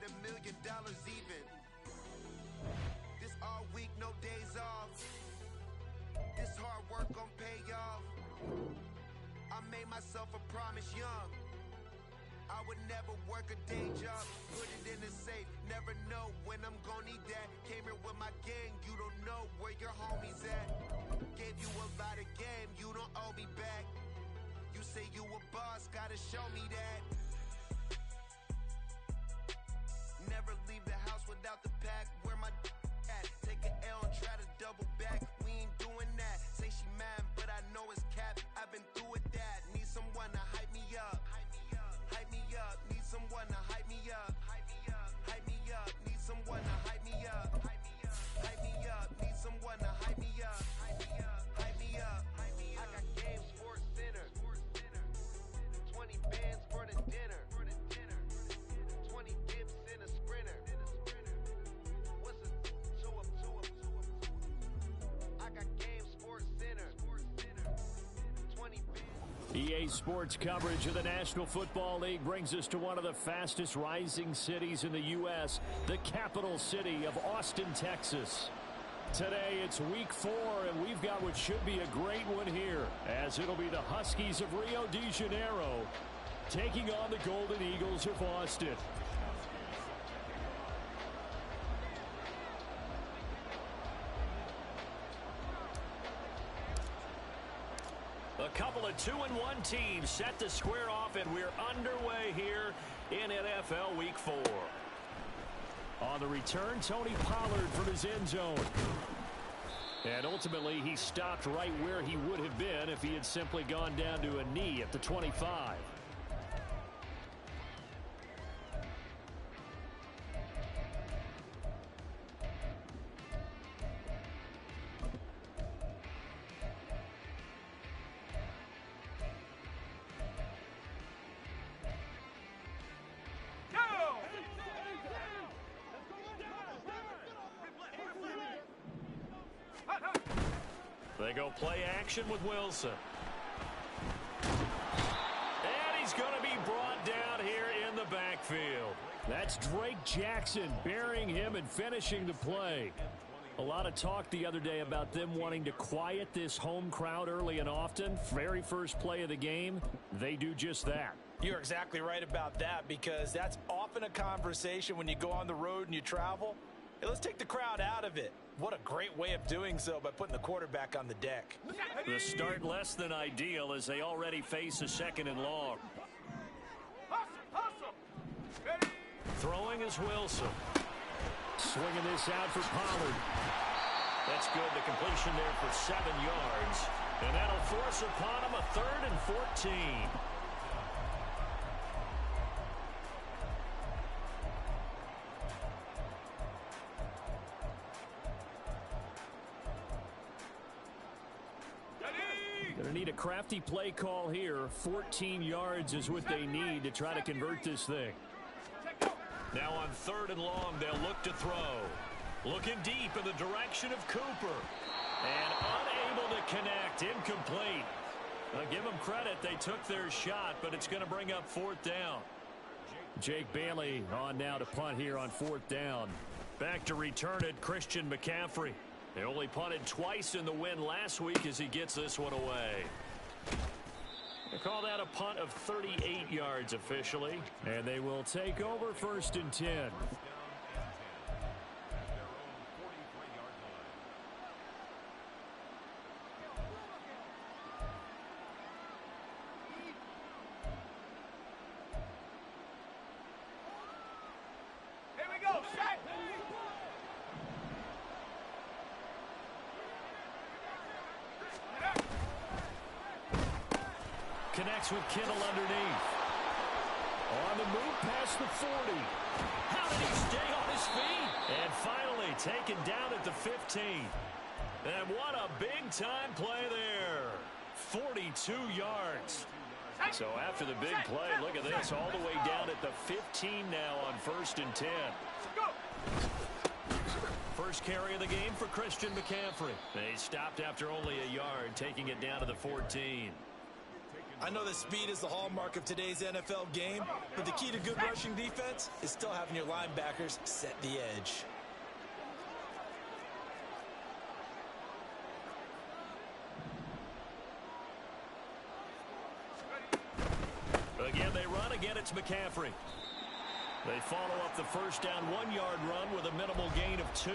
$100 million even. This all week, no days off. This hard work gon' pay off. I made myself a promise young. I would never work a day job, put it in the safe, never know when I'm gon' need that. Came here with my gang, you don't know where your homies at. Gave you a lot of game, you don't owe me back. You say you a boss, gotta show me that. Never leave the house without the pack, where my at? Take an L and try to double back, we ain't doing that. Say she mad, but I know it's cap, I've been through with that. Need someone to hype me up. Hype me up, need someone to hype me up. Hype me up, need someone to hype me up. Hype me up, need someone to hype me up. Hype me up, I got game Sports Center. 20 bands for the dinner. 20 dips in a sprinter. What's a two up? I got game Sports Center. 20 bands. EA Sports coverage of the National Football League brings us to one of the fastest rising cities in the U.S., the capital city of Austin, Texas. Today it's week 4, and we've got what should be a great one here, as it'll be the Huskies of Rio de Janeiro taking on the Golden Eagles of Austin. A couple of 2-1 teams set to square off, and we're underway here in NFL Week 4. On the return, Tony Pollard from his end zone. And ultimately, he stopped right where he would have been if he had simply gone down to a knee at the 25. They go play action with Wilson. And he's going to be brought down here in the backfield. That's Drake Jackson burying him and finishing the play. A lot of talk the other day about them wanting to quiet this home crowd early and often. Very first play of the game, they do just that. You're exactly right about that, because that's often a conversation when you go on the road and you travel. Hey, let's take the crowd out of it. What a great way of doing so by putting the quarterback on the deck. The start less than ideal as they already face a 2nd and long. Throwing is Wilson. Swinging this out for Pollard. That's good. The completion there for 7 yards. And that'll force upon him a 3rd and 14. Going to need a crafty play call here. 14 yards is what they need to try to convert this thing. Now on 3rd and long, they'll look to throw. Looking deep in the direction of Cooper. And unable to connect. Incomplete. I'll give them credit. They took their shot, but it's going to bring up 4th down. Jake Bailey on now to punt here on 4th down. Back to return it, Christian McCaffrey. They only punted twice in the win last week as he gets this one away. They call that a punt of 38 yards officially. And they will take over 1st and 10. Here we go, set! Connects with Kittle underneath. On the move past the 40. How did he stay on his feet? And finally taken down at the 15. And what a big-time play there. 42 yards. So after the big play, look at this, all the way down at the 15 now on 1st and 10. First carry of the game for Christian McCaffrey. They stopped after only a yard, taking it down to the 14. I know that speed is the hallmark of today's NFL game, but the key to good rushing defense is still having your linebackers set the edge. Again, they run. Again, it's McCaffrey. They follow up the first down 1-yard run with a minimal gain of 2.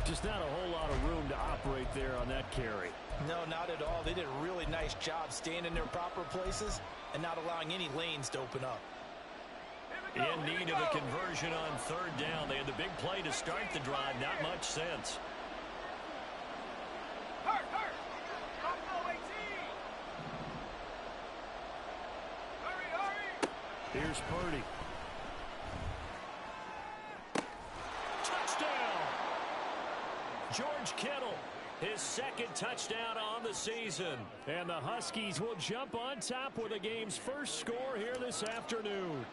Just not a whole lot of room to operate there on that carry. No, not at all. They did a really nice job staying in their proper places and not allowing any lanes to open up. In need of a conversion on third down. They had the big play to start the drive. Not much sense. Hurt. Don't go 18. Hurry. Here's Purdy. Touchdown! George Kittle, his second touchdown on the season. And the Huskies will jump on top with the game's first score here this afternoon.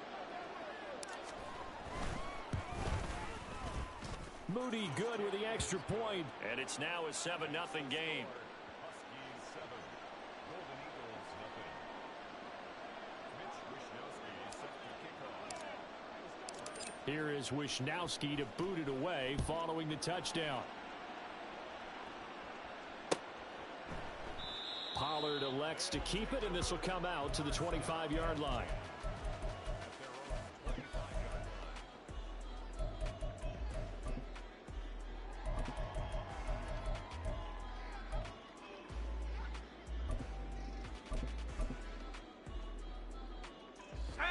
Moody good with the extra point. And it's now a 7-0 game. Here is Wishnowsky to boot it away following the touchdown. Pollard elects to keep it, and this will come out to the 25-yard line.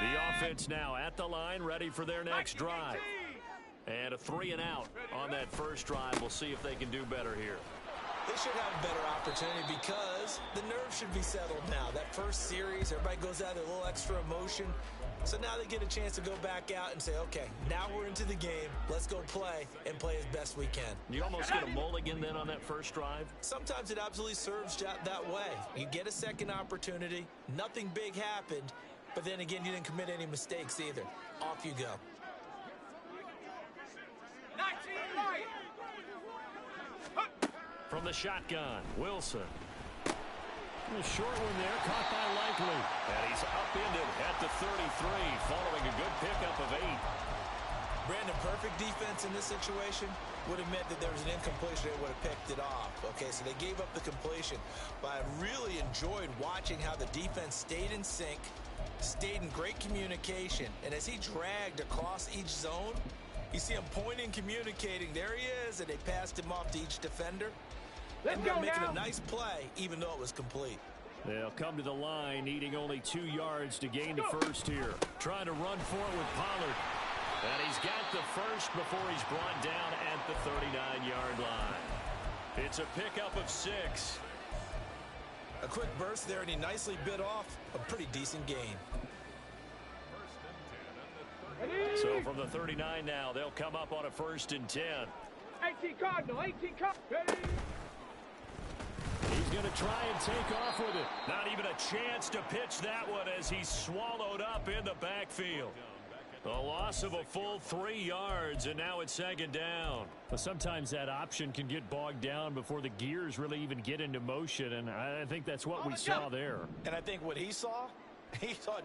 The offense now at the line, ready for their next drive. And a 3-and-out on that first drive. We'll see if they can do better here. They should have a better opportunity because the nerves should be settled now. That first series, everybody goes out with a little extra emotion. So now they get a chance to go back out and say, okay, now we're into the game. Let's go play and play as best we can. You almost get a mulligan then on that first drive? Sometimes it absolutely serves that way. You get a second opportunity. Nothing big happened. But then again, you didn't commit any mistakes either. Off you go. 19 right. From the shotgun, Wilson. A short one there, caught by Likely. And he's upended at the 33, following a good pickup of 8. Brandon, perfect defense in this situation would have meant that there was an incompletion. They would have picked it off. Okay, so they gave up the completion. But I really enjoyed watching how the defense stayed in sync, stayed in great communication. And as he dragged across each zone, you see him pointing, communicating. There he is, and they passed him off to each defender. Let's Ended up go making now. a nice play, even though it was complete. They'll come to the line, needing only 2 yards to gain the first here. Trying to run for it with Pollard. And he's got the first before he's brought down at the 39-yard line. It's a pickup of 6. A quick burst there, and he nicely bit off a pretty decent gain. So from the 39 now, they'll come up on a 1st and 10. 18 Cardinal. Ready. He's going to try and take off with it. Not even a chance to pitch that one as he's swallowed up in the backfield. A loss of a full 3 yards, and now it's 2nd down. But sometimes that option can get bogged down before the gears really even get into motion, and I think that's what we saw there. And I think what he saw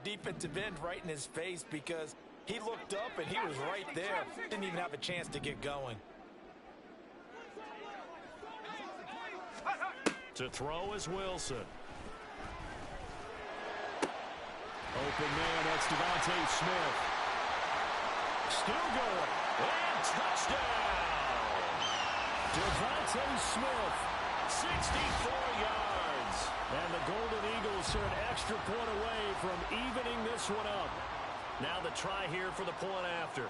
defensive end right in his face because he looked up and he was right there. Didn't even have a chance to get going. To throw is Wilson. Open man, that's Devontae Smith. Still going. And touchdown! Devontae Smith. 64 yards. And the Golden Eagles are an extra point away from evening this one up. Now the try here for the point after.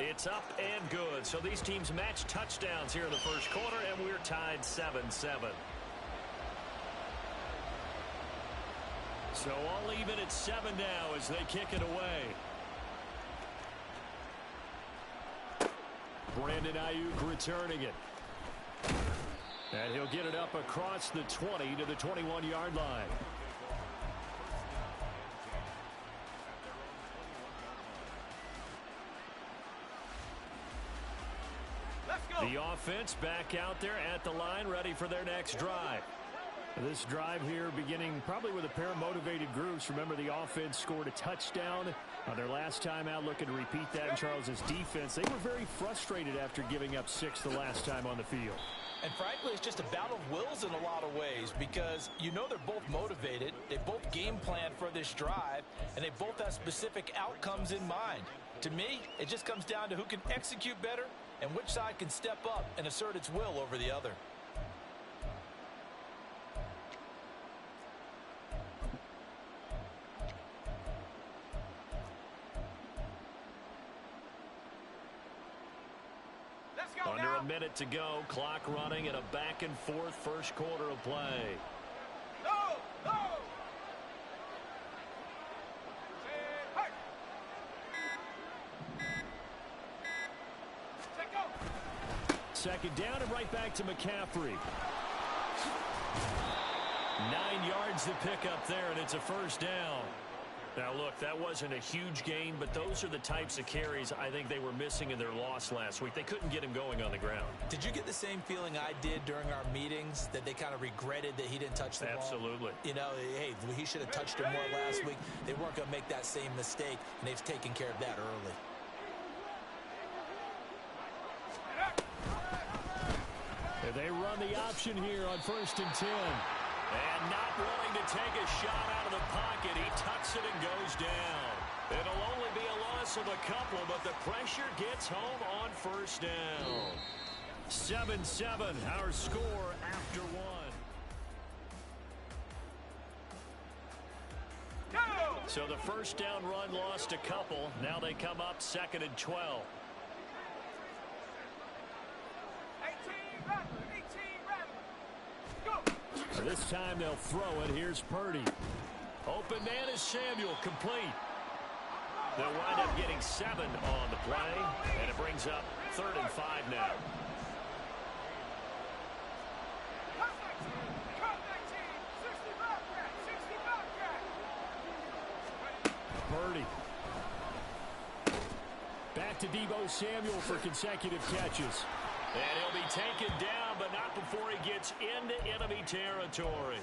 It's up and good. So these teams match touchdowns here in the first quarter, and we're tied 7-7. So all even at 7 now as they kick it away. Brandon Ayuk returning it. And he'll get it up across the 20 to the 21-yard line. The offense back out there at the line, ready for their next drive. This drive here beginning probably with a pair of motivated groups. Remember, the offense scored a touchdown on their last time out, looking to repeat that in Charles's defense. They were very frustrated after giving up 6 the last time on the field. And frankly, it's just a battle of wills in a lot of ways because you know they're both motivated. They both game plan for this drive, and they both have specific outcomes in mind. To me, it just comes down to who can execute better and which side can step up and assert its will over the other. Under a minute to go, clock running, and a back-and-forth first quarter of play. No! Second down and right back to McCaffrey. 9 yards to pick up there, and it's a first down. Now, look, that wasn't a huge gain, but those are the types of carries I think they were missing in their loss last week. They couldn't get him going on the ground. Did you get the same feeling I did during our meetings, that they kind of regretted that he didn't touch the ball? Absolutely. You know, hey, he should have touched it more last week. They weren't going to make that same mistake, and they've taken care of that early. And they run the option here on 1st and 10. And not willing to take a shot out of the pocket. He tucks it and goes down. It'll only be a loss of a couple, but the pressure gets home on first down. 7-7, our score after one. So the first down run lost a couple. Now they come up 2nd and 12. This time they'll throw it. Here's Purdy. Open man is Samuel, complete. They'll wind up getting 7 on the play, and it brings up 3rd and 5 now. Purdy. Back to Deebo Samuel for consecutive catches. And he'll be taken down, but not before he gets into enemy territory.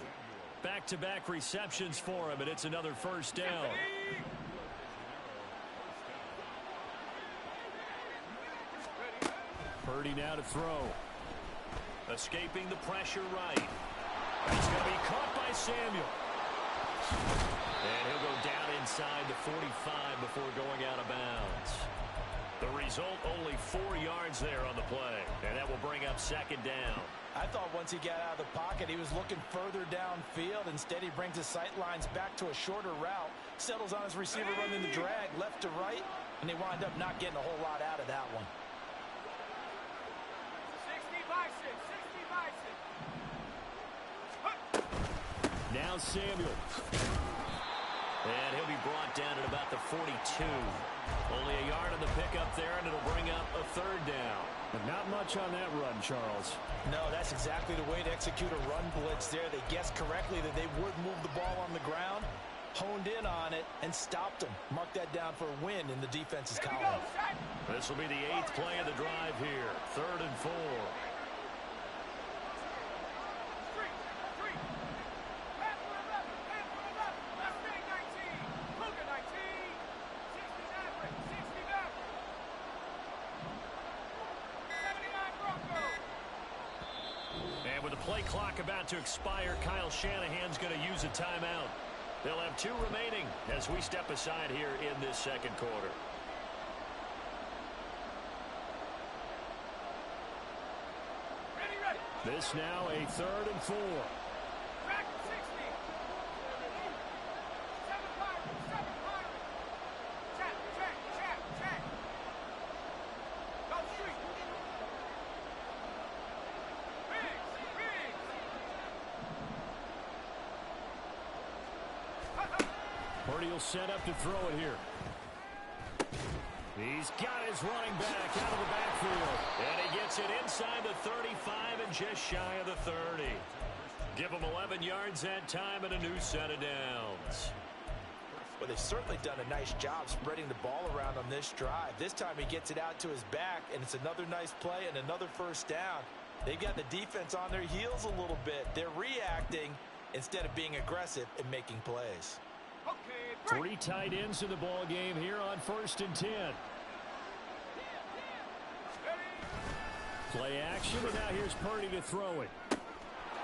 Back-to-back receptions for him, and it's another first down. Purdy now to throw. Escaping the pressure right. He's going to be caught by Samuel. And he'll go down inside the 45 before going out of bounds. The result, only 4 yards there on the play. And that will bring up 2nd down. I thought once he got out of the pocket, he was looking further downfield. Instead, he brings his sight lines back to a shorter route, settles on his receiver running the drag left to right, and they wind up not getting a whole lot out of that one. 60 by 6. Now Samuel. And he'll be brought down at about the 42. Only a yard on the pickup there, and it'll bring up a 3rd down. But not much on that run, Charles. No, that's exactly the way to execute a run blitz there. They guessed correctly that they would move the ball on the ground, honed in on it, and stopped them. Mark that down for a win in the defense's column. This will be the 8th play of the drive here. 3rd and 4. Play clock about to expire. Kyle Shanahan's going to use a timeout. They'll have 2 remaining as we step aside here in this 2nd quarter. This now a 3rd and 4. Purdy will set up to throw it here. He's got his running back out of the backfield. And he gets it inside the 35 and just shy of the 30. Give him 11 yards that time and a new set of downs. Well, they've certainly done a nice job spreading the ball around on this drive. This time he gets it out to his back, and it's another nice play and another first down. They've got the defense on their heels a little bit. They're reacting instead of being aggressive and making plays. Okay, 3 tight ends in the ball game here on 1st and 10. Play action, and now here's Purdy to throw it.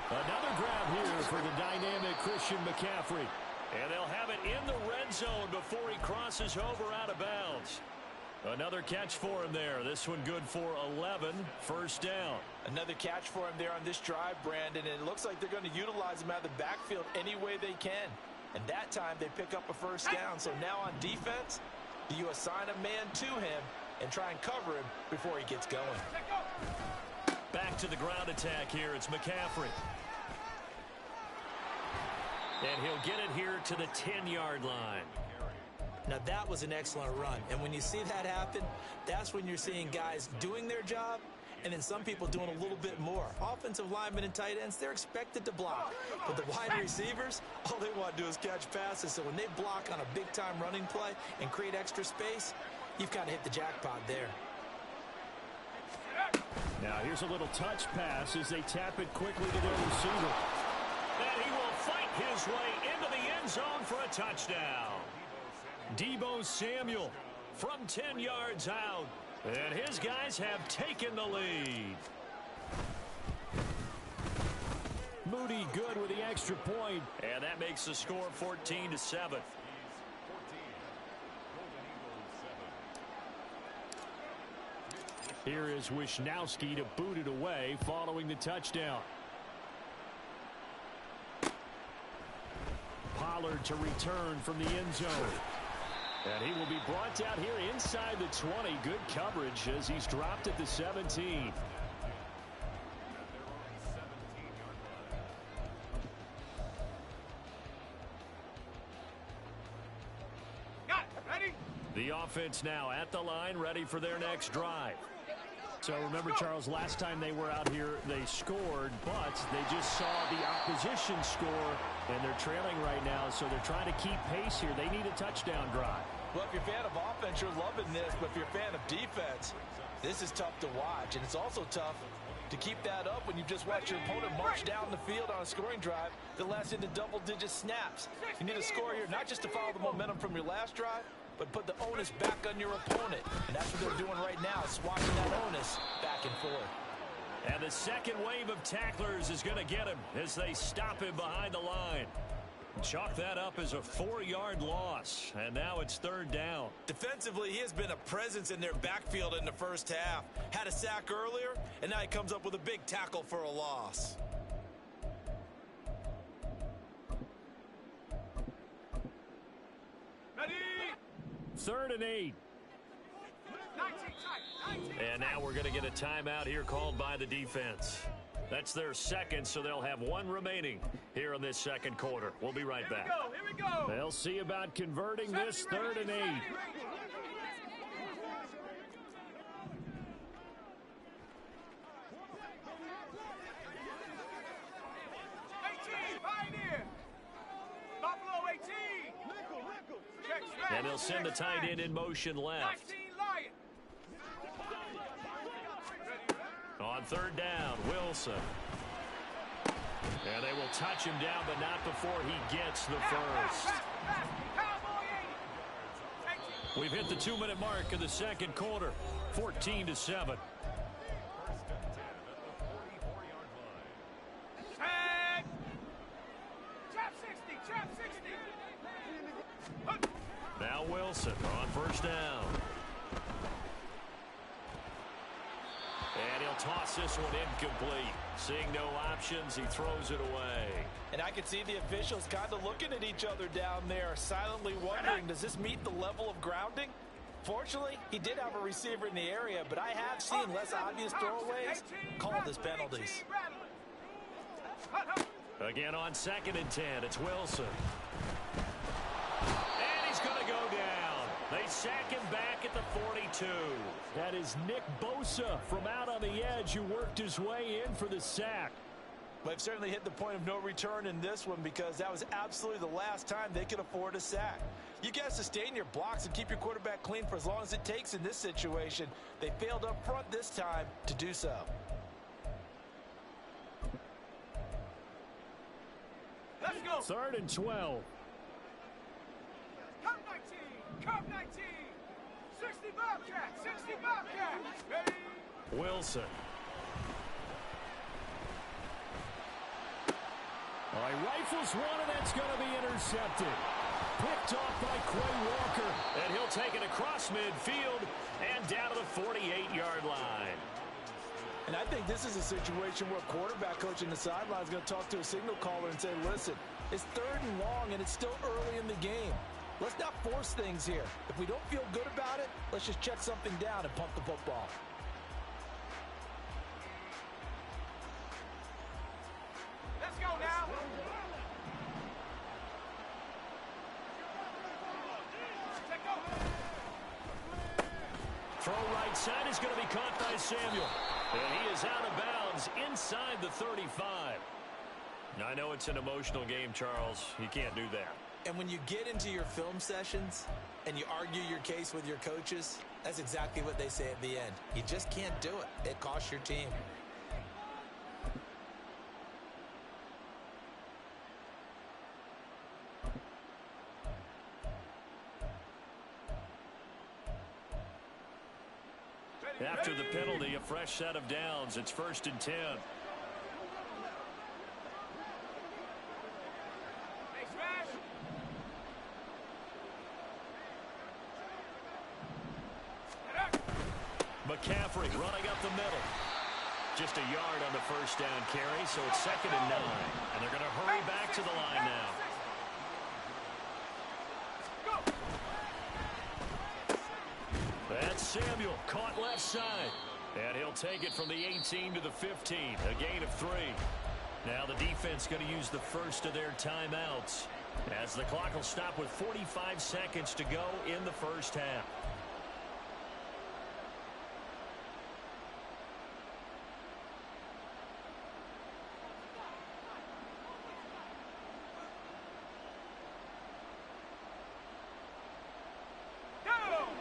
Another grab here for the dynamic Christian McCaffrey. And they'll have it in the red zone before he crosses over out of bounds. Another catch for him there. This one good for 11. First down. Another catch for him there on this drive, Brandon. And it looks like they're going to utilize him out of the backfield any way they can. And that time they pick up a first down. So now on defense, do you assign a man to him and try and cover him before he gets going? Back to the ground attack here. It's McCaffrey. And he'll get it here to the 10-yard line. Now that was an excellent run. And when you see that happen, that's when you're seeing guys doing their job and then some people doing a little bit more. Offensive linemen and tight ends, they're expected to block. But the wide receivers, all they want to do is catch passes. So when they block on a big-time running play and create extra space, you've kind of hit the jackpot there. Now here's a little touch pass as they tap it quickly to their receiver. And he will fight his way into the end zone for a touchdown. Deebo Samuel from 10 yards out. And his guys have taken the lead. Moody good with the extra point. And that makes the score 14-7. Here is Wisnowski to boot it away following the touchdown. Pollard to return from the end zone. And he will be brought down here inside the 20. Good coverage as he's dropped at the 17. got it. Ready? The offense now at the line, ready for their next drive. So remember, Charles, last time they were out here, they scored, but they just saw the opposition score, and they're trailing right now, so they're trying to keep pace here. They need a touchdown drive. Well, if you're a fan of offense, you're loving this, but if you're a fan of defense, this is tough to watch, and it's also tough to keep that up when you just watch your opponent march down the field on a scoring drive that lasts into double-digit snaps. You need a score here, not just to follow the momentum from your last drive, but put the onus back on your opponent. And that's what they're doing right now, swapping that onus back and forth. And the second wave of tacklers is going to get him as they stop him behind the line. Chalk that up as a 4-yard loss. And now it's third down. Defensively, he has been a presence in their backfield in the first half. Had a sack earlier, and now he comes up with a big tackle for a loss. Ready? 3rd and 8. 19 tight. 19 And now we're going to get a timeout here called by the defense. That's their second, so they'll have one remaining here in this second quarter. We'll be right back. Here we go. They'll see about converting this 3rd and 8. 18, Pioneer. Buffalo 18. Check smash. And they'll send the tight end in motion left. 19 Lion. On 3rd down, Wilson. And they will touch him down, but not before he gets the first. Cowboy 80. We've hit the 2-minute mark of the second quarter, 14-7. Set. Trap 60. Trap 60. Now Wilson on 1st down. And he'll toss this one incomplete. Seeing no options, he throws it away. And I can see the officials kind of looking at each other down there, silently wondering, does this meet the level of grounding? Fortunately, he did have a receiver in the area, but I have seen less obvious throwaways called as penalties. Again on 2nd and 10, it's Wilson. And he's going to go down. They sack him back at the 42. That is Nick Bosa from out on the edge who worked his way in for the sack. They've certainly hit the point of no return in this one because that was absolutely the last time they could afford a sack. You guys sustain your blocks and keep your quarterback clean for as long as it takes in this situation. They failed up front this time to do so. Let's go. 3rd and 12. Come 19. Come 19. 60 Bobcat. 60 Bobcat. Ready. Wilson. All right, rifles one, and that's going to be intercepted. Picked off by Quay Walker. And he'll take it across midfield and down to the 48-yard line. And I think this is a situation where quarterback coach in the sideline is going to talk to a signal caller and say, listen, it's 3rd and long, and it's still early in the game. Let's not force things here. If we don't feel good about it, let's just check something down and pump the football. Let's go now. Take over. Throw right side is going to be caught by Samuel. And he is out of bounds inside the 35. I know it's an emotional game, Charles. You can't do that. And when you get into your film sessions and you argue your case with your coaches, that's exactly what they say at the end. You just can't do it. It costs your team. After the penalty, a fresh set of downs. It's 1st and 10. Hey, smash. McCaffrey running up the middle. Just a yard on the first down carry, so it's 2nd and 9. And they're going to hurry back to the line now. That's Samuel, caught left side. And he'll take it from the 18 to the 15, a gain of 3. Now the defense going to use the first of their timeouts, as the clock will stop with 45 seconds to go in the first half.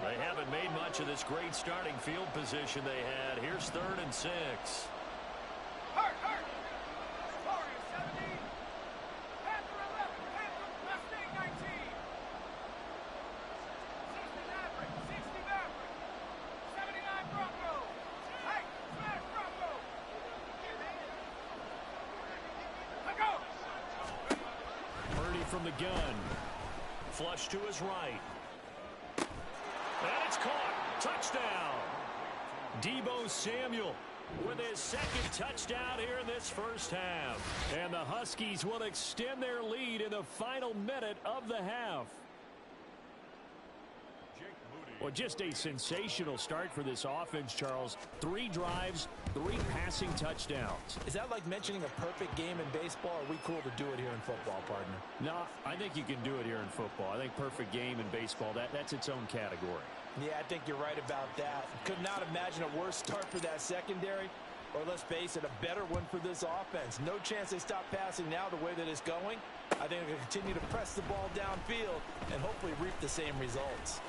They haven't made much of this great starting field position they had. Here's 3rd and 6. Hurt. Warriors 17. Panther 11. Panther Mustang 19. 60 Maverick. 60 Maverick. 79 Bronco. Hey, smash Bronco. Let go. Purdy from the gun. Flush to his right. And it's caught. Touchdown. Deebo Samuel with his 2nd touchdown here in this first half. And the Huskies will extend their lead in the final minute of the half. Well, just a sensational start for this offense, Charles. 3 drives, 3 passing touchdowns. Is that like mentioning a perfect game in baseball, or are we cool to do it here in football, partner? No, I think you can do it here in football. I think perfect game in baseball, that's its own category. Yeah, I think you're right about that. Could not imagine a worse start for that secondary, or let's face it, a better one for this offense. No chance they stop passing now the way that it's going. I think they'll continue to press the ball downfield and hopefully reap the same results.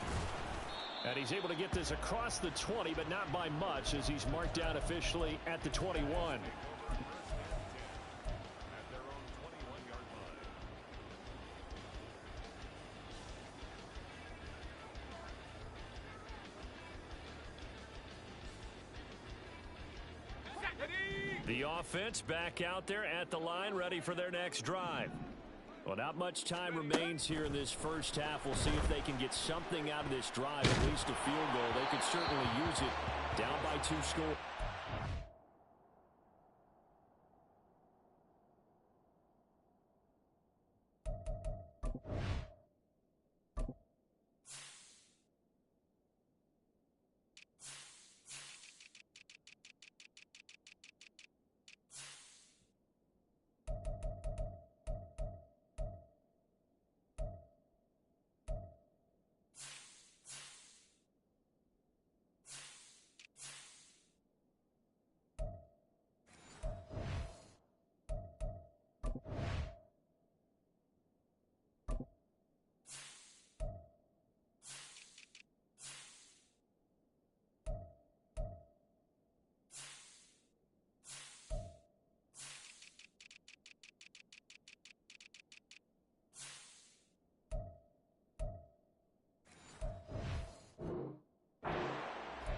And he's able to get this across the 20, but not by much, as he's marked down officially at the 21. The offense back out there at the line, ready for their next drive. Well, not much time remains here in this first half. We'll see if they can get something out of this drive, at least a field goal. They could certainly use it. Down by 2 scores.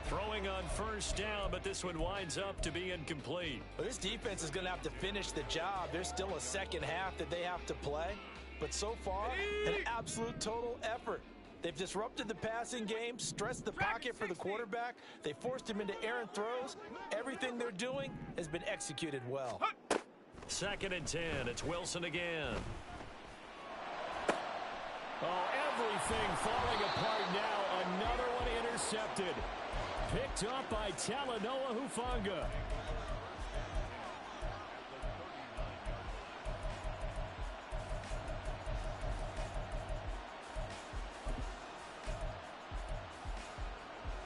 Throwing on first down, but this one winds up to be incomplete. Well, this defense is going to have to finish the job. There's still a second half that they have to play. But so far, an absolute total effort. They've disrupted the passing game, stressed the pocket for the quarterback. They forced him into errant throws. Everything they're doing has been executed well. 2nd and 10. It's Wilson again. Oh, everything falling apart now. Another one intercepted. Picked up by Talanoa Hufanga.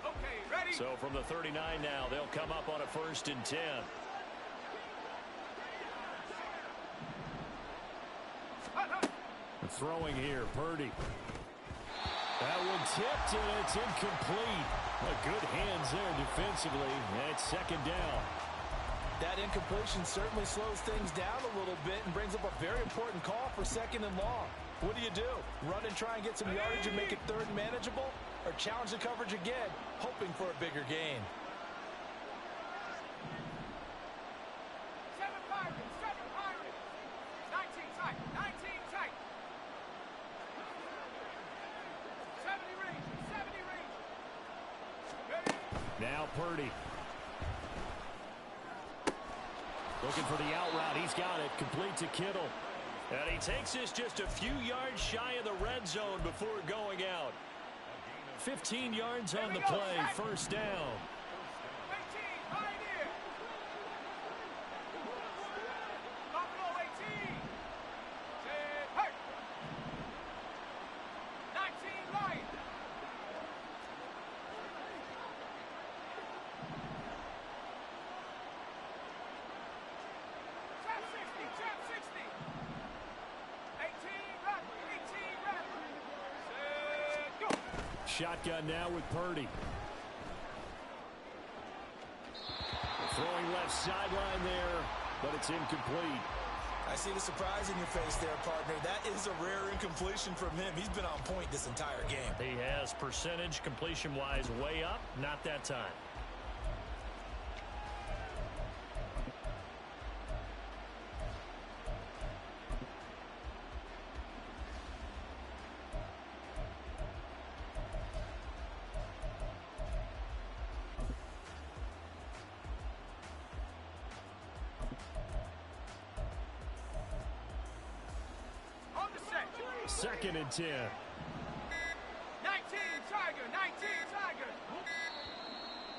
Okay, ready? So from the 39 now, they'll come up on a 1st and 10. Throwing here, Purdy. That one tipped, and it's incomplete. Good hands there defensively. And it's 2nd down. That incompletion certainly slows things down a little bit and brings up a very important call for 2nd and long. What do? Run and try and get some yardage and make it 3rd and manageable? Or challenge the coverage again, hoping for a bigger gain? 7 Pirates, 7 Pirates. 19 tight, 19 tight. 70 range, 70 range. Ready? Now Purdy. Looking for the out route. He's got it. Complete to Kittle. And he takes us just a few yards shy of the red zone before going out. 15 yards on the play. 1st down. 18, Pioneer. Buffalo 18. 10, hurt. 19, Lion. Trap 60, trap 60. 18, Rattler, 18, Rattler. Set, go. Shotgun now with Purdy. Throwing left sideline there, but it's incomplete. I see the surprise in your face there, partner. That is a rare incompletion from him. He's been on point this entire game. He has percentage completion-wise way up. Not that time. On the set. 2nd and 10. 19, Tiger, 19, Tiger.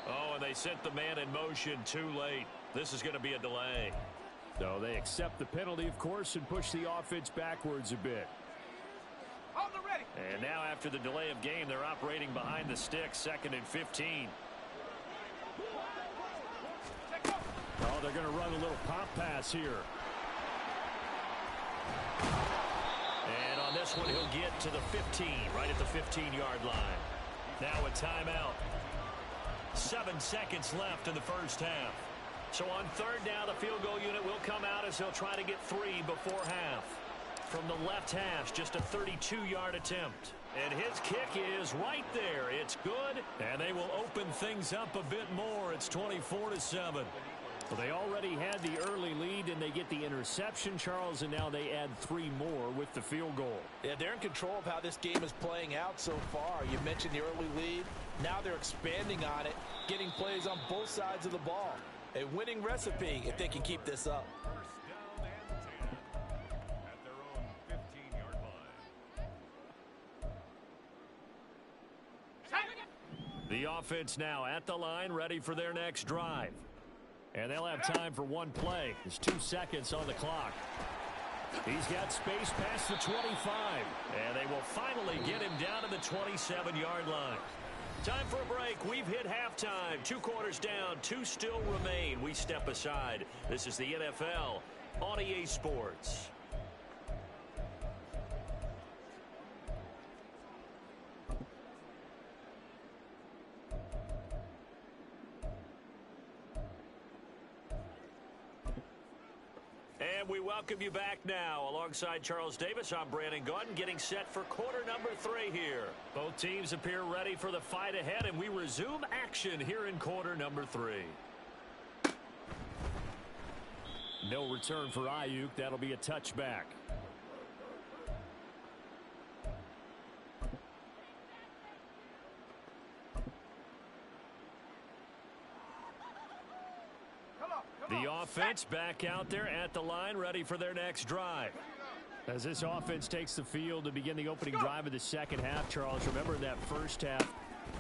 Oh, and they sent the man in motion too late. This is going to be a delay. So they accept the penalty, of course, and push the offense backwards a bit. On the ready. And now after the delay of game, they're operating behind the sticks. 2nd and 15. Check up. Oh, they're going to run a little pop pass here. And on this one, he'll get to the 15, right at the 15-yard line. Now a timeout. 7 seconds left in the 1st half. So on 3rd down, the field goal unit will come out as they'll try to get 3 before half. From the left hash, just a 32-yard attempt. And his kick is right there. It's good, and they will open things up a bit more. It's 24-7. Well, they already had the early lead, and they get the interception, Charles, and now they add 3 more with the field goal. Yeah, they're in control of how this game is playing out so far. You mentioned the early lead. Now they're expanding on it, getting plays on both sides of the ball. A winning recipe if they can keep this up. At their own 15-yard line. The offense now at the line, ready for their next drive. And they'll have time for one play. There's 2 seconds on the clock. He's got space past the 25. And they will finally get him down to the 27-yard line. Time for a break. We've hit halftime. 2 quarters down. 2 still remain. We step aside. This is the NFL on EA Sports. And we welcome you back now. Alongside Charles Davis, I'm Brandon Gaudin, getting set for quarter number 3 here. Both teams appear ready for the fight ahead, and we resume action here in quarter number 3. No return for Ayuk. That'll be a touchback. The offense back out there at the line, ready for their next drive. As this offense takes the field to begin the opening drive of the second half, Charles, remember in that first half,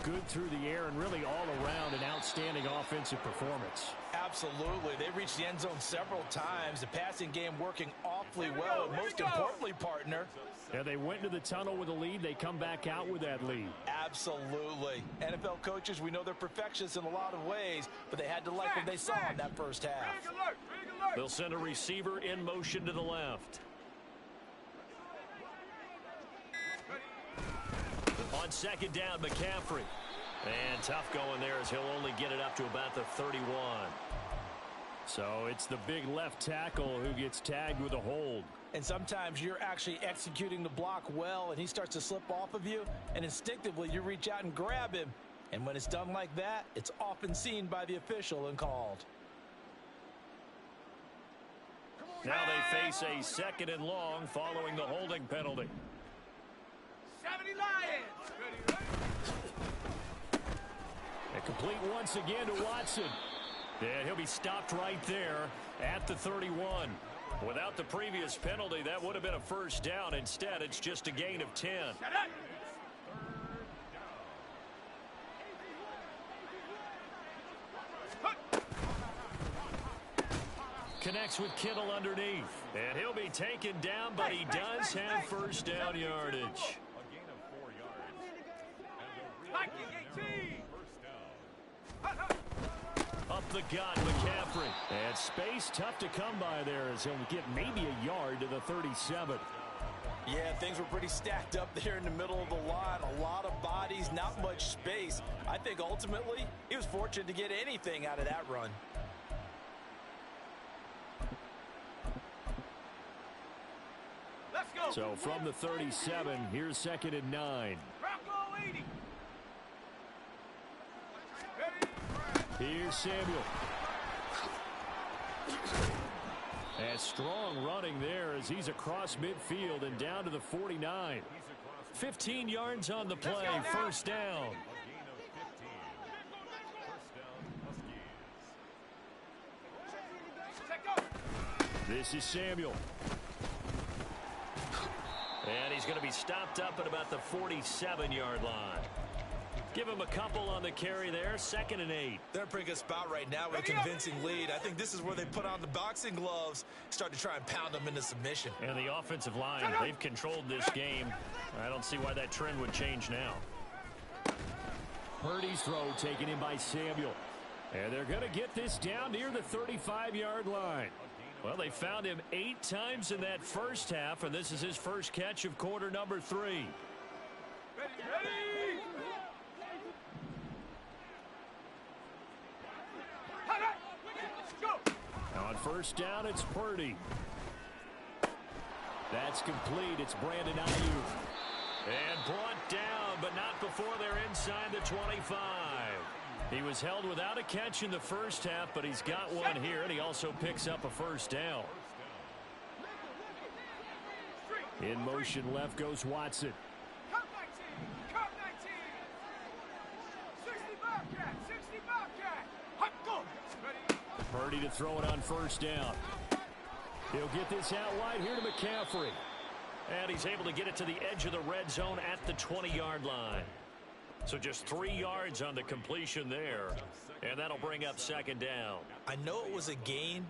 good through the air and really all around an outstanding offensive performance. Absolutely. They reached the end zone several times. The passing game working awfully well. And most importantly, partner, yeah, they went into the tunnel with a lead. They come back out with that lead. Absolutely. NFL coaches, we know they're perfectionists in a lot of ways, but they had to like what they saw in that first half. They'll send a receiver in motion to the left. On second down, McCaffrey. And tough going there as he'll only get it up to about the 31. So it's the big left tackle who gets tagged with a hold. And sometimes you're actually executing the block well, and he starts to slip off of you, and instinctively you reach out and grab him. And when it's done like that, it's often seen by the official and called. Now they face a second and long following the holding penalty. 70 Lions! And complete once again to Watson. And he'll be stopped right there at the 31. Without the previous penalty, that would have been a first down. Instead, it's just a gain of 10. Connects with Kittle underneath. And he'll be taken down, but he does have first down yardage. Up the gut, McCaffrey. And space tough to come by there as he'll get maybe a yard to the 37. Yeah, things were pretty stacked up there in the middle of the line. A lot of bodies, not much space. I think ultimately he was fortunate to get anything out of that run. Let's go. So from the 37, here's second and 9. Bronco 80. Here's Samuel. And strong running there as he's across midfield and down to the 49. 15 yards on the play, first down. This is Samuel. And he's going to be stopped up at about the 47-yard line. Give him a couple on the carry there, 2nd and 8. They're in a pretty good spot right now with a convincing lead. I think this is where they put on the boxing gloves, start to try and pound them into submission. And the offensive line, they've controlled this game. I don't see why that trend would change now. Purdy's throw taken in by Samuel. And they're going to get this down near the 35-yard line. Well, they found him 8 times in that first half, and this is his first catch of quarter number 3. Ready. On first down, it's Purdy. That's complete. It's Brandon Ayuk. And brought down, but not before they're inside the 25. He was held without a catch in the first half, but he's got one here, and he also picks up a first down. In motion left goes Watson. Cup 19. Cup 19. 60 Bobcat. 60 Bobcat. Hot go. Ready. Purdy to throw it on first down. He'll get this out wide here to McCaffrey. And he's able to get it to the edge of the red zone at the 20-yard line. So just 3 yards on the completion there. And that'll bring up second down. I know it was a gain,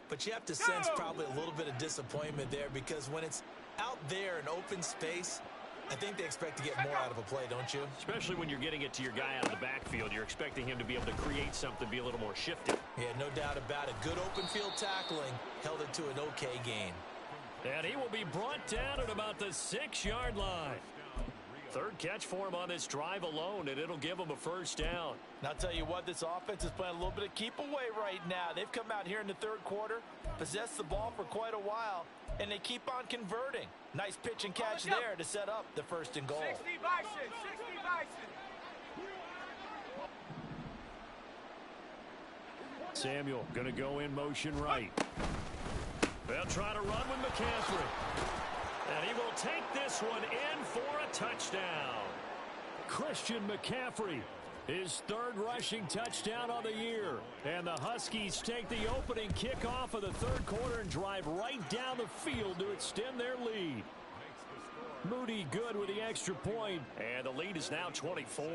but you have to sense probably a little bit of disappointment there because when it's out there in open space, I think they expect to get more out of a play, don't you? Especially when you're getting it to your guy out of the backfield. You're expecting him to be able to create something, be a little more shifty. Yeah, no doubt about it. Good open field tackling held it to an okay gain. And he will be brought down at about the 6-yard line. Third catch for him on this drive alone, and it'll give him a first down. And I'll tell you what, this offense is playing a little bit of keep away right now. They've come out here in the third quarter possessed the ball for quite a while, and they keep on converting. Nice pitch and catch there to set up the first and goal. 60 Bison, 60 Bison. Samuel going to go in motion right. They'll try to run with McCaffrey. And he will take this one in for a touchdown. Christian McCaffrey, his third rushing touchdown on the year. And the Huskies take the opening kickoff of the third quarter and drive right down the field to extend their lead. Moody good with the extra point, and the lead is now 24.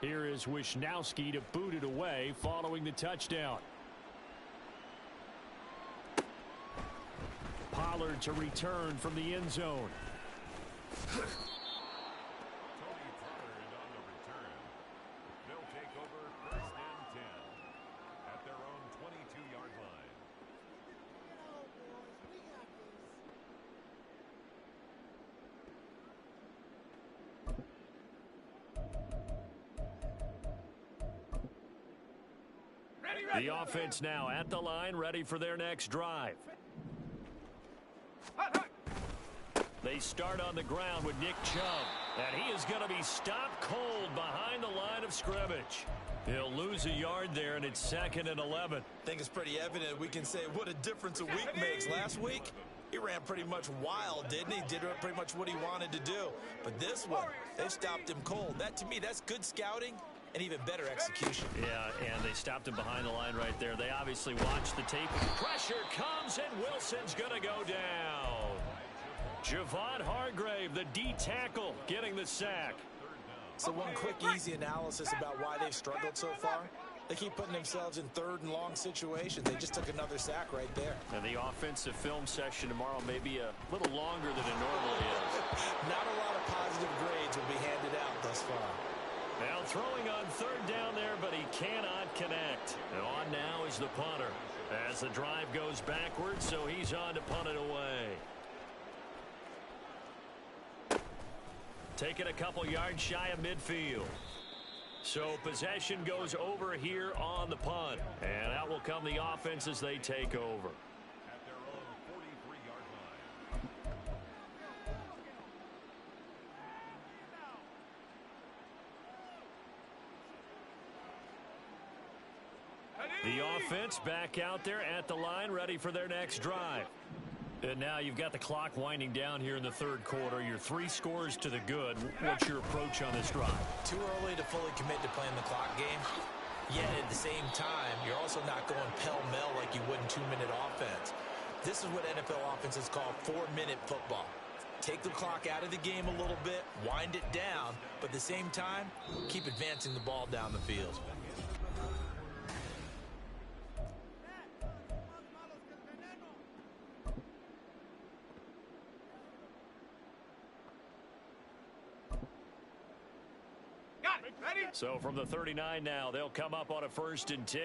Here is Wisnowski to boot it away following the touchdown. Pollard to return from the end zone. The offense now at the line, ready for their next drive. They start on the ground with Nick Chubb, and he is going to be stopped cold behind the line of scrimmage. He'll lose a yard there, and it's 2nd and 11. I think it's pretty evident. We can say what a difference a week makes. Last week, he ran pretty much wild, didn't he? Did pretty much what he wanted to do. But this one, they stopped him cold. That, to me, that's good scouting and even better execution. Yeah, and they stopped him behind the line right there. They obviously watched the tape. Pressure comes, and Wilson's going to go down. Javon Hargrave, the D tackle, getting the sack. So one quick, easy analysis about why they've struggled so far. They keep putting themselves in third and long situations. They just took another sack right there. And the offensive film session tomorrow may be a little longer than it normally is. Not a lot of positive grades will be handed out thus far. Now throwing on third down there, but he cannot connect. And on now is the punter as the drive goes backwards, so he's on to punt it away. Taking a couple yards shy of midfield. So possession goes over here on the punt. And out will come the offense as they take over. At their own 43-yard line. The offense back out there at the line, ready for their next drive. And now you've got the clock winding down here in the third quarter. You're 3 scores to the good. What's your approach on this drive? Too early to fully commit to playing the clock game. Yet at the same time, you're also not going pell-mell like you would in 2-minute offense. This is what NFL offenses call 4-minute football. Take the clock out of the game a little bit, wind it down, but at the same time, keep advancing the ball down the field. So from the 39 now, they'll come up on a 1st and 10.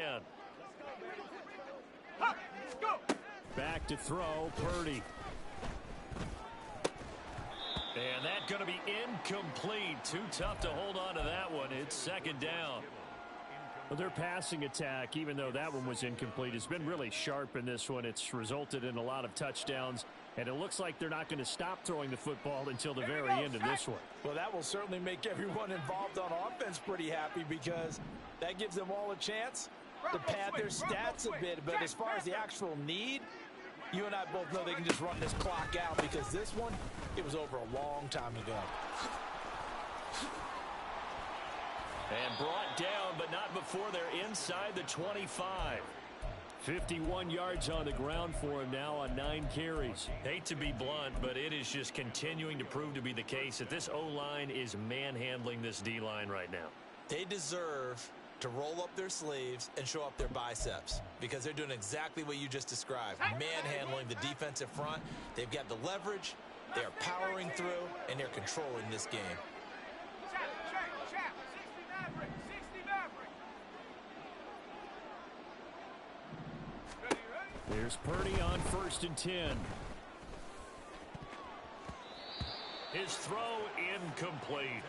Back to throw, Purdy. And that's going to be incomplete. Too tough to hold on to that one. It's 2nd down. Well, their passing attack, even though that one was incomplete, has been really sharp in this one. It's resulted in a lot of touchdowns. And it looks like they're not going to stop throwing the football until the very end of this one. Well, that will certainly make everyone involved on offense pretty happy because that gives them all a chance to pad their stats a bit. But as far as the actual need, you and I both know they can just run this clock out because this one, it was over a long time ago. And brought down, but not before they're inside the 25. 51 yards on the ground for him now on 9 carries. Hate to be blunt, but it is just continuing to prove to be the case that this O-line is manhandling this D-line right now. They deserve to roll up their sleeves and show up their biceps because they're doing exactly what you just described, manhandling the defensive front. They've got the leverage, they're powering through, and they're controlling this game. Here's Purdy on 1st and 10. His throw incomplete.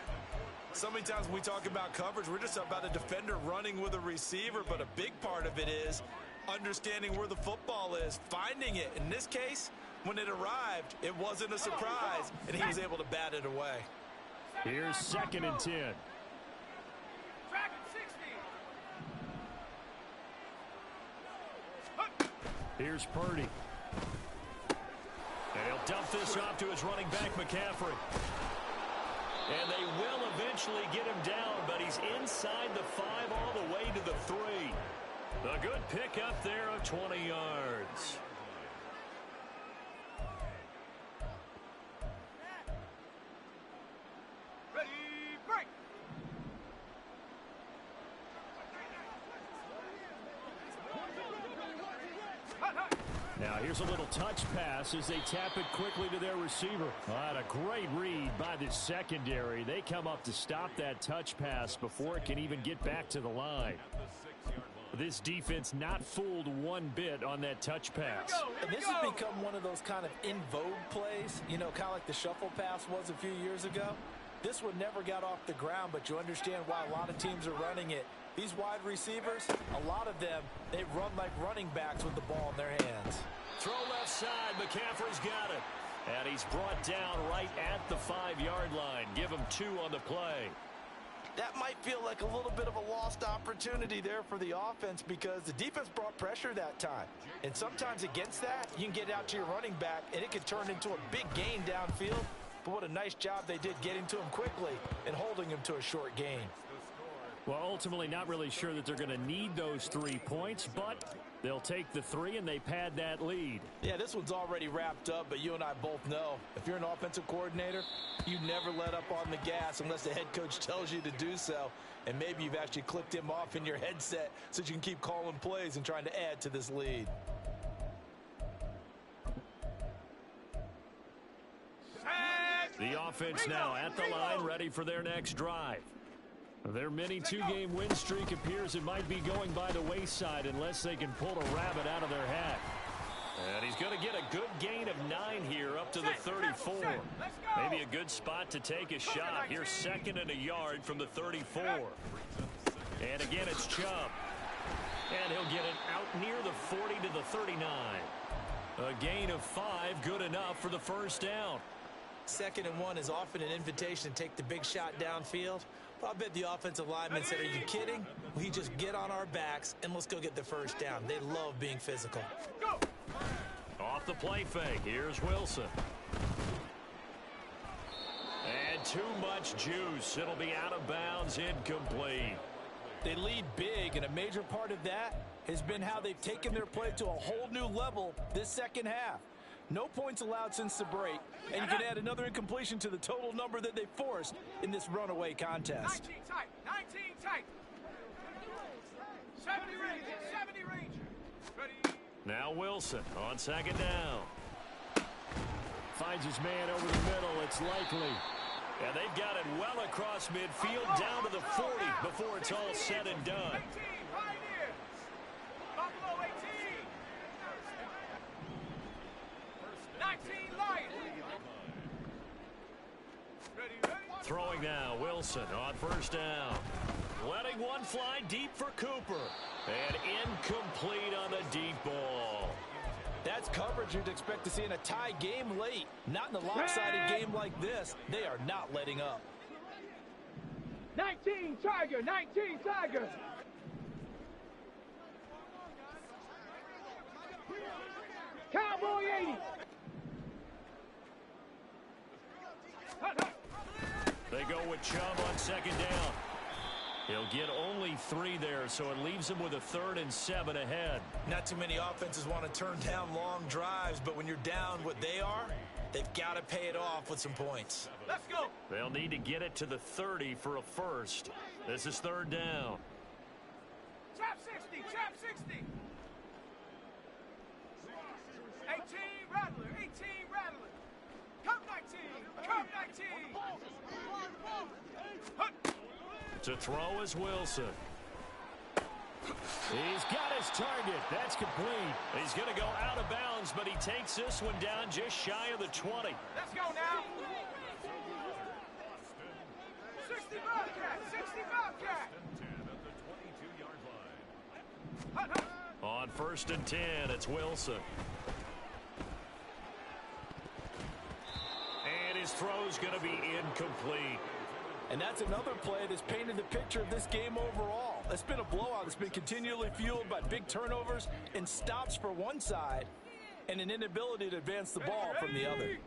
So many times when we talk about coverage, we're just about a defender running with a receiver, but a big part of it is understanding where the football is, finding it. In this case, when it arrived, it wasn't a surprise, and he was able to bat it away. Here's 2nd and 10. Track at 60. Here's Purdy. And he'll dump this off to his running back, McCaffrey. And they will eventually get him down, but he's inside the 5 all the way to the 3. A good pickup there of 20 yards. Ready, break. Now here's a little touch pass as they tap it quickly to their receiver. What a great read by the secondary. They come up to stop that touch pass before it can even get back to the line. This defense not fooled one bit on that touch pass. And this has become one of those kind of in vogue plays, you know, kind of like the shuffle pass was a few years ago. This one never got off the ground, but you understand why a lot of teams are running it. These wide receivers, a lot of them, they run like running backs with the ball in their hands. Throw left side. McCaffrey's got it. And he's brought down right at the 5-yard line. Give him 2 on the play. That might feel like a little bit of a lost opportunity there for the offense because the defense brought pressure that time. And sometimes against that, you can get out to your running back, and it could turn into a big gain downfield. But what a nice job they did getting to him quickly and holding him to a short gain. Well, ultimately not really sure that they're going to need those 3 points, but they'll take the 3 and they pad that lead. Yeah, this one's already wrapped up, but you and I both know if you're an offensive coordinator, you never let up on the gas unless the head coach tells you to do so. And maybe you've actually clicked him off in your headset so you can keep calling plays and trying to add to this lead. The offense now at the line, ready for their next drive. Their mini 2-game win streak appears it might be going by the wayside unless they can pull a rabbit out of their hat. And he's going to get a good gain of 9 here up to the 34. Maybe a good spot to take a shot. Here's 2nd and a yard from the 34. And again, it's Chubb. And he'll get it out near the 40 to the 39. A gain of 5, good enough for the first down. 2nd and 1 is often an invitation to take the big shot downfield. But I bet the offensive lineman said, are you kidding? We just get on our backs and let's go get the first down. They love being physical. Off the play fake, here's Wilson. And too much juice. It'll be out of bounds, incomplete. They lead big, and a major part of that has been how they've taken their play to a whole new level this second half. No points allowed since the break, and you can add another incompletion to the total number that they forced in this runaway contest. 19 tight, 19 tight. 70 Ranger, 70 Ranger. Ready. Now Wilson on 2nd down. Finds his man over the middle. It's likely. And they've got it well across midfield down to the 40 before it's all said and done. 18, right here. Buffalo 18. 19 Lions. Ready. Throwing now, Wilson on 1st down. Letting one fly deep for Cooper. And incomplete on the deep ball. That's coverage you'd expect to see in a tie game late. Not in a lopsided game like this. They are not letting up. 19 Tiger, 19 Tiger. Cowboy 80. They go with Chubb on 2nd down. He'll get only 3 there, so it leaves him with a 3rd and 7 ahead. Not too many offenses want to turn down long drives, but when you're down what they are, they've got to pay it off with some points. Let's go. They'll need to get it to the 30 for a first. This is 3rd down. Trap 60, trap 60. 18 Rattler, 18 Rattler. Come 19, come 19. To throw is Wilson. He's got his target. That's complete. He's going to go out of bounds, but he takes this one down just shy of the 20. Let's go now. 60 Bobcat, 60 Bobcat. First and 10 at the 22-yard line. Hut, hut. On 1st and 10, it's Wilson. And his throw's going to be incomplete. And that's another play that's painted the picture of this game overall. It's been a blowout that's been continually fueled by big turnovers and stops for one side and an inability to advance the ball from the other.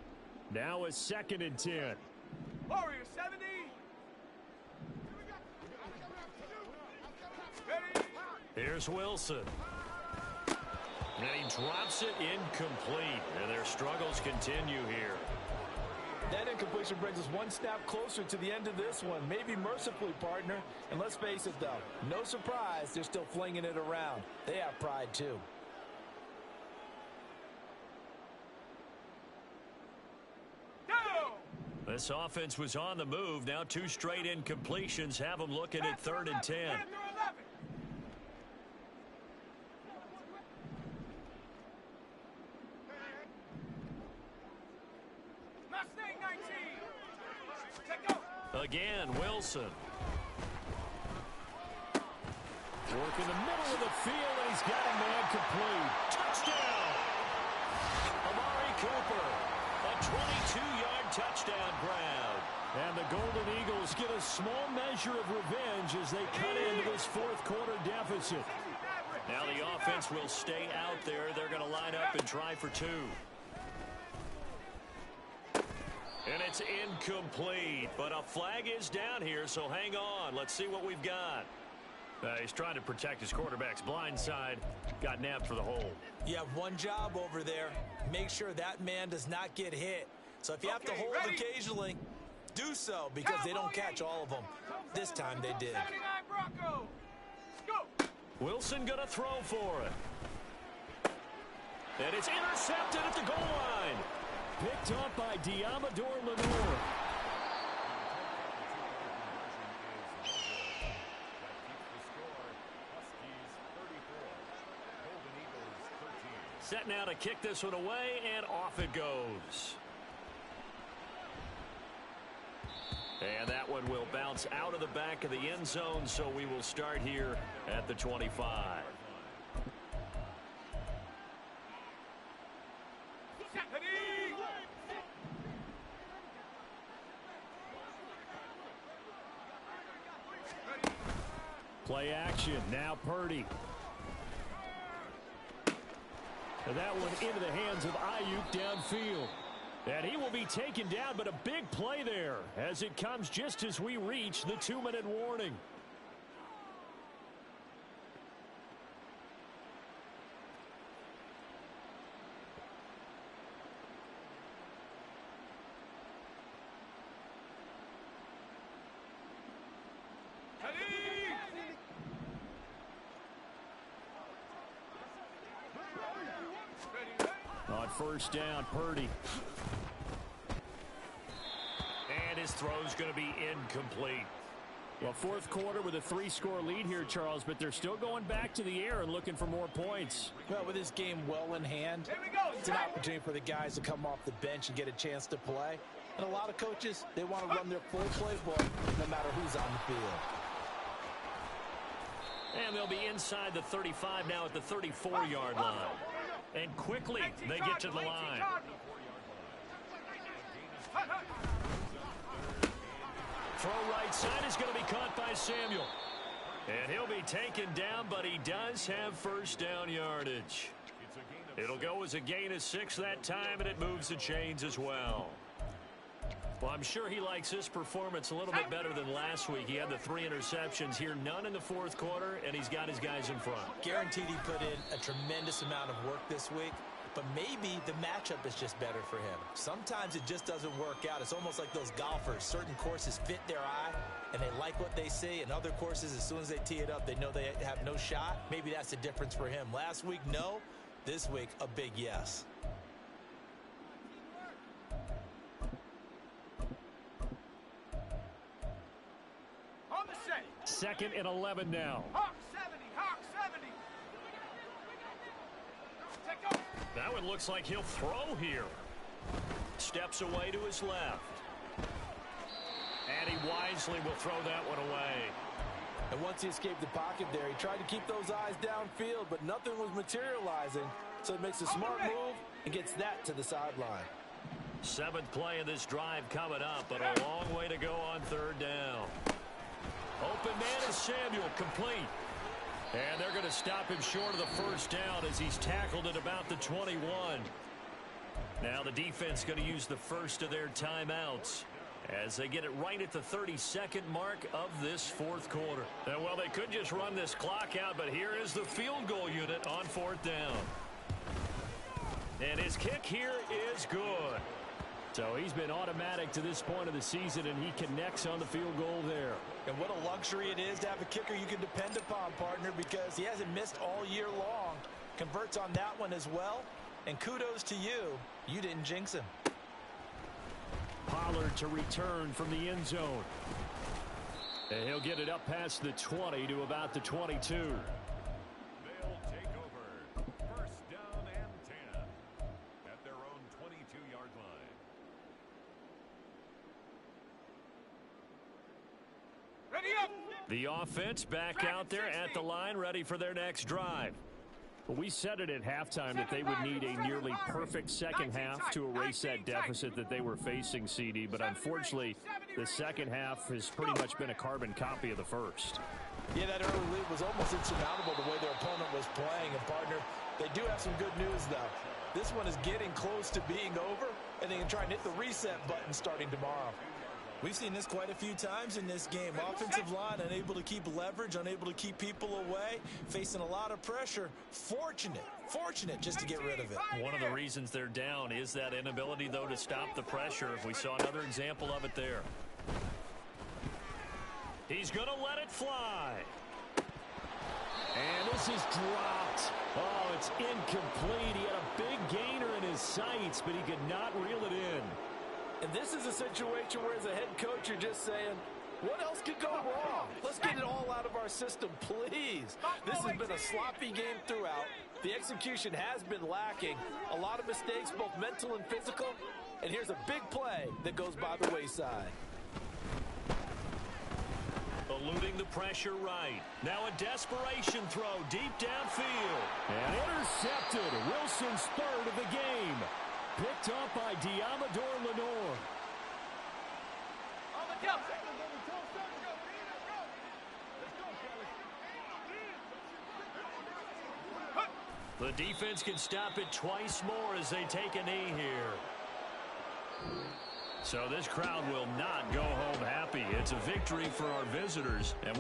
Now a 2nd and 10. Warrior 70. Ready. Here's Wilson. And he drops it incomplete. And their struggles continue here. That incompletion brings us one step closer to the end of this one. Maybe mercifully, partner. And let's face it, though, no surprise, they're still flinging it around. They have pride, too. This offense was on the move. Now 2 straight incompletions have them looking at 3rd and 10. Mustang 19. Take go. Again, Wilson. Work in the middle of the field, and he's got a man complete. Touchdown! Amari Cooper. A 22-yard touchdown grab. And the Golden Eagles get a small measure of revenge as they cut into this 4th quarter deficit. Now the offense will stay out there. They're going to line up and try for 2. And it's incomplete, but a flag is down here, so hang on. Let's see what we've got. He's trying to protect his quarterback's blind side. Got nabbed for the hole. You have one job over there. Make sure that man does not get hit. So if you have to hold occasionally, do so, because they don't catch all of them. This time they did. 79 Broncos. Go. Wilson going to throw for it. And it's intercepted at the goal line. Picked up by Diamador Lenore. Set now to kick this one away, and off it goes. And that one will bounce out of the back of the end zone, so we will start here at the 25. Play action. Now Purdy. And that one into the hands of Ayuk downfield. And he will be taken down, but a big play there as it comes just as we reach the 2-minute warning. On 1st down, Purdy. And his throw's going to be incomplete. Well, 4th quarter with a 3-score lead here, Charles, but they're still going back to the air and looking for more points. Well, with this game well in hand, it's an opportunity for the guys to come off the bench and get a chance to play. And a lot of coaches, they want to run their full playbook no matter who's on the field. And they'll be inside the 35 now at the 34-yard line. And quickly, they get to the line. Throw right side is going to be caught by Samuel. And he'll be taken down, but he does have 1st down yardage. It'll go as a gain of 6 that time, and it moves the chains as well. Well, I'm sure he likes this performance a little bit better than last week. He had the 3 interceptions here, none in the 4th quarter, and he's got his guys in front. Guaranteed he put in a tremendous amount of work this week, but maybe the matchup is just better for him. Sometimes it just doesn't work out. It's almost like those golfers. Certain courses fit their eye, and they like what they see, and other courses, as soon as they tee it up, they know they have no shot. Maybe that's the difference for him. Last week, no. This week, a big yes. On the set. 2nd and 11 now. Hawk 70. Hawk 70. Take go. That one looks like he'll throw here. Steps away to his left. And he wisely will throw that one away. And once he escaped the pocket there, he tried to keep those eyes downfield, but nothing was materializing. So he makes a smart move and gets that to the sideline. 7th play of this drive coming up, but a long way to go on 3rd down. Open man is Samuel, complete. And they're going to stop him short of the 1st down as he's tackled at about the 21. Now the defense going to use the first of their timeouts as they get it right at the 32nd mark of this 4th quarter. And, well, they could just run this clock out, but here is the field goal unit on 4th down. And his kick here is good. So he's been automatic to this point of the season, and he connects on the field goal there. And what a luxury it is to have a kicker you can depend upon, partner, because he hasn't missed all year long. Converts on that one as well. And kudos to you. You didn't jinx him. Pollard to return from the end zone. And he'll get it up past the 20 to about the 22. They'll take over. 1st down and 10 at their own 22-yard line. Ready up! The offense back out there at the line, ready for their next drive. Well, we said it at halftime that they would need a nearly perfect second half to erase that deficit that they were facing, CD. But unfortunately, the second half has pretty much been a carbon copy of the first. Yeah, that early lead was almost insurmountable the way their opponent was playing. And, partner, they do have some good news, though. This one is getting close to being over, and they can try and hit the reset button starting tomorrow. We've seen this quite a few times in this game. Offensive line unable to keep leverage, unable to keep people away, facing a lot of pressure. Fortunate just to get rid of it. One of the reasons they're down is that inability, though, to stop the pressure. We saw another example of it there. He's going to let it fly. And this is dropped. Oh, it's incomplete. He had a big gainer in his sights, but he could not reel it in. And this is a situation where, as a head coach, you're just saying, what else could go wrong? Let's get it all out of our system, please. This has been a sloppy game throughout. The execution has been lacking. A lot of mistakes, both mental and physical. And here's a big play that goes by the wayside. Eluding the pressure right. Now a desperation throw deep downfield. And intercepted. Wilson's 3rd of the game. Picked up by Diamador Lenore. On the jump. The defense can stop it twice more as they take a knee here. So this crowd will not go home happy. It's a victory for our visitors. And